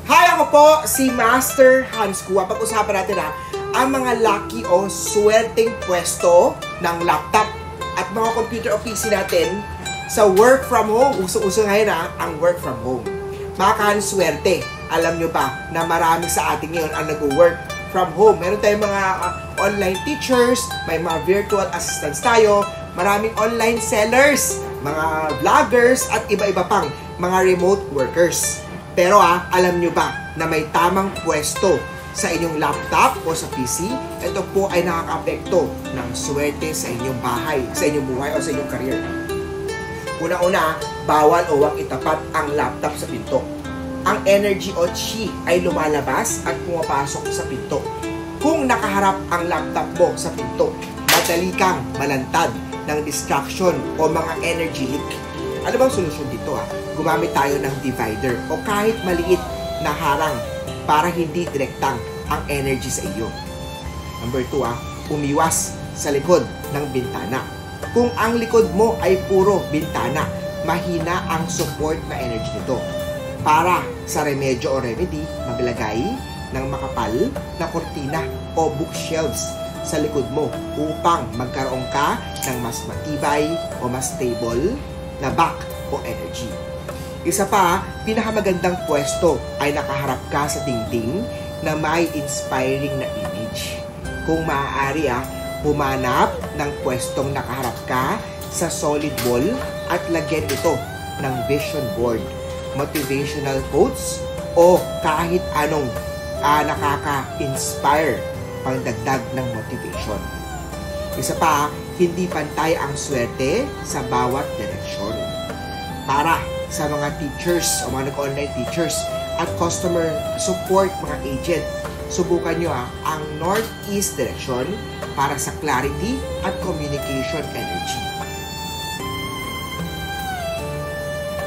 Hi! Ako po si Master Hans Kua. Pag-usapan natin ang mga lucky o swerteng pwesto ng laptop at mga computer o PC natin sa work from home. Uso-uso ngayon ang work from home. Mga kahanswerte, alam nyo ba na marami sa atin ngayon ang nag-work from home? Meron tayong mga online teachers, may mga virtual assistants tayo, maraming online sellers, mga vloggers, at iba-iba pang mga remote workers. Pero alam nyo ba na may tamang pwesto sa inyong laptop o sa PC? Ito po ay nakaka-apekto ng swerte sa inyong bahay, sa inyong buhay o sa inyong career. Una-una, bawal o huwag itapat ang laptop sa pinto. Ang energy o chi ay lumalabas at pumapasok sa pinto. Kung nakaharap ang laptop mo sa pinto, madali kang malantad ng distraction o mga energy leak. Ano bang solusyon dito? Gumamit tayo ng divider o kahit maliit na harang para hindi direktang ang energy sa iyo. Number 2, umiwas sa likod ng bintana. Kung ang likod mo ay puro bintana, mahina ang support na energy nito. Para sa remedyo o remedy, maglagay ng makapal na kortina o bookshelves sa likod mo upang magkaroon ka ng mas matibay o mas stable na back o energy. Isa pa, pinakamagandang pwesto ay nakaharap ka sa dingding na may inspiring na image. Kung maaari humanap ng pwestong nakaharap ka sa solid wall at lagyan ito ng vision board, motivational quotes, o kahit anong nakaka-inspire pangdagdag ng motivation. Isa pa, hindi pantay ang swerte sa bawat direksyon. Para sa mga teachers o mga nag-online teachers at customer support mga agent, subukan nyo ang northeast direction para sa clarity at communication energy.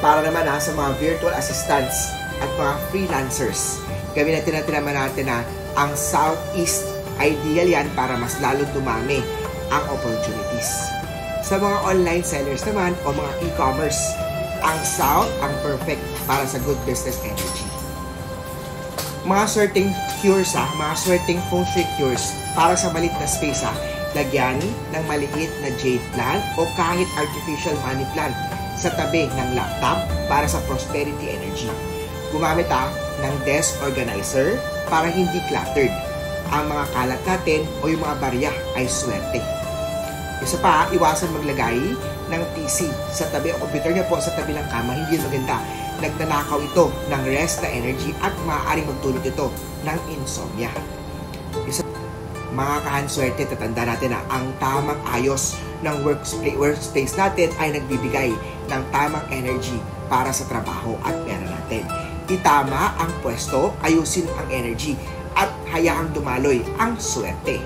Para naman sa mga virtual assistants at mga freelancers, gamitin natin ang southeast. Ideal yan para mas lalong dumami ang opportunities. Sa mga online sellers naman o mga e-commerce, ang south ang perfect para sa good business energy. Mga swerteng cures, mga swerteng feng shui cures para sa maliit na space, lagyan ng maliit na jade plant o kahit artificial money plant sa tabi ng laptop para sa prosperity energy. Gumamit ng desk organizer para hindi cluttered. Ang mga kalat natin o yung mga barya ay swerte. Isa pa, iwasan maglagay ng PC sa tabi o computer niyo po sa tabi ng kama. Hindi maganda. Nagnanakaw ito ng rest na energy at maaaring magdulot ito ng insomnia. Mga kahanswerte, tatanda natin ang tamang ayos ng workspace natin ay nagbibigay ng tamang energy para sa trabaho at pera natin. Itama ang pwesto, ayusin ang energy at hayaang dumaloy ang swerte.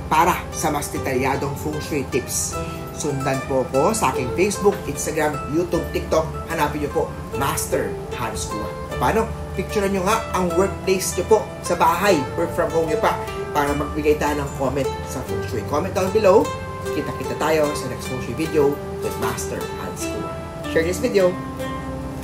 Para sa mas detalyadong feng shui tips, sundan po ko sa aking Facebook, Instagram, YouTube, TikTok. Hanapin niyo po Master Hans Kua. Paano? Picturean niyo ang workplace niyo po sa bahay, work from home niyo pa, para magbigay tayo ng comment sa feng shui. Comment down below. Kita-kita tayo sa next feng shui video with Master Hans Kua. Share this video.